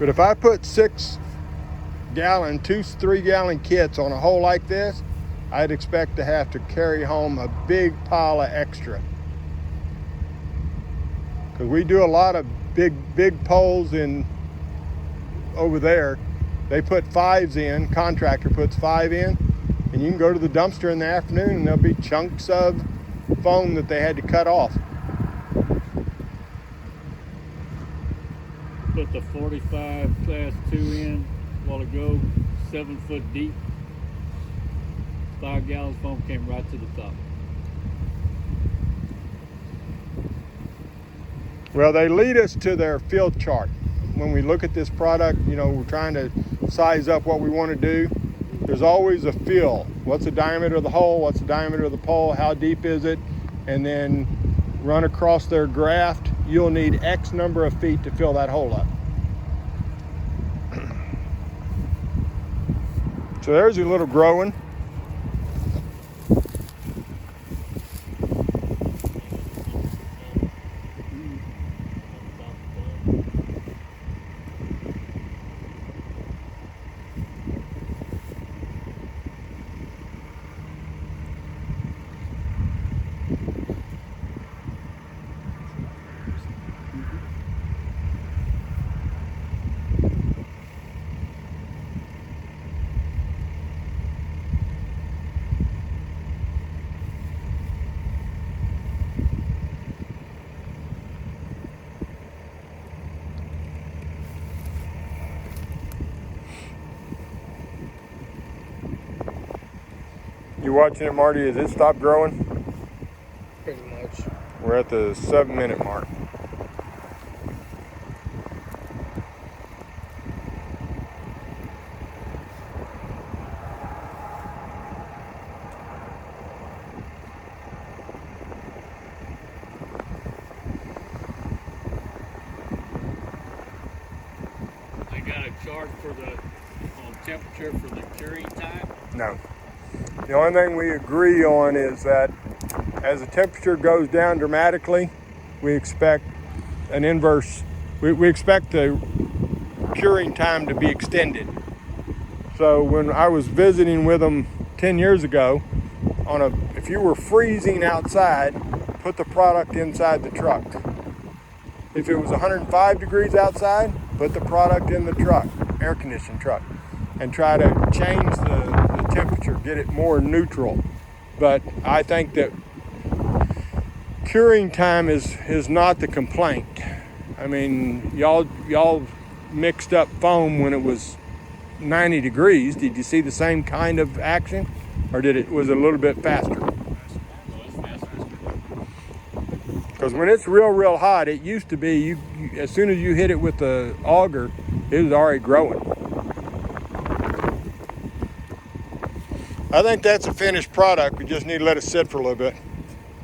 But if I put 6-gallon, 3-gallon kits on a hole like this, I'd expect to have to carry home a big pile of extra. Because we do a lot of big poles in over there. They put 5s in, contractor puts 5 in, and you can go to the dumpster in the afternoon and there'll be chunks of foam that they had to cut off. Put the 45 class 2 in a while ago, 7 foot deep. 5 gallons foam came right to the top. Well, they lead us to their field chart. When we look at this product, you know, we're trying to size up what we want to do. There's always a fill. What's the diameter of the hole? What's the diameter of the pole? How deep is it? And then run across their graph. You'll need X number of feet to fill that hole up. So there's your little growing. You watching it, Marty? Has it stopped growing? Pretty much. We're at the 7-minute mark. They got a chart for the temperature for the curing time. No. The only thing we agree on is that as the temperature goes down dramatically, we expect an inverse. We expect the curing time to be extended. So when I was visiting with them 10 years ago, if you were freezing outside, put the product inside the truck. If it was 105 degrees outside, put the product in the truck, air conditioned truck, and try to change the temperature, get it more neutral. But I think that curing time is not the complaint. I mean, y'all mixed up foam when it was 90 degrees. Did you see the same kind of action, or was it a little bit faster? Because when it's real hot, it used to be you as soon as you hit it with the auger, it was already growing. I think that's a finished product. We just need to let it sit for a little bit.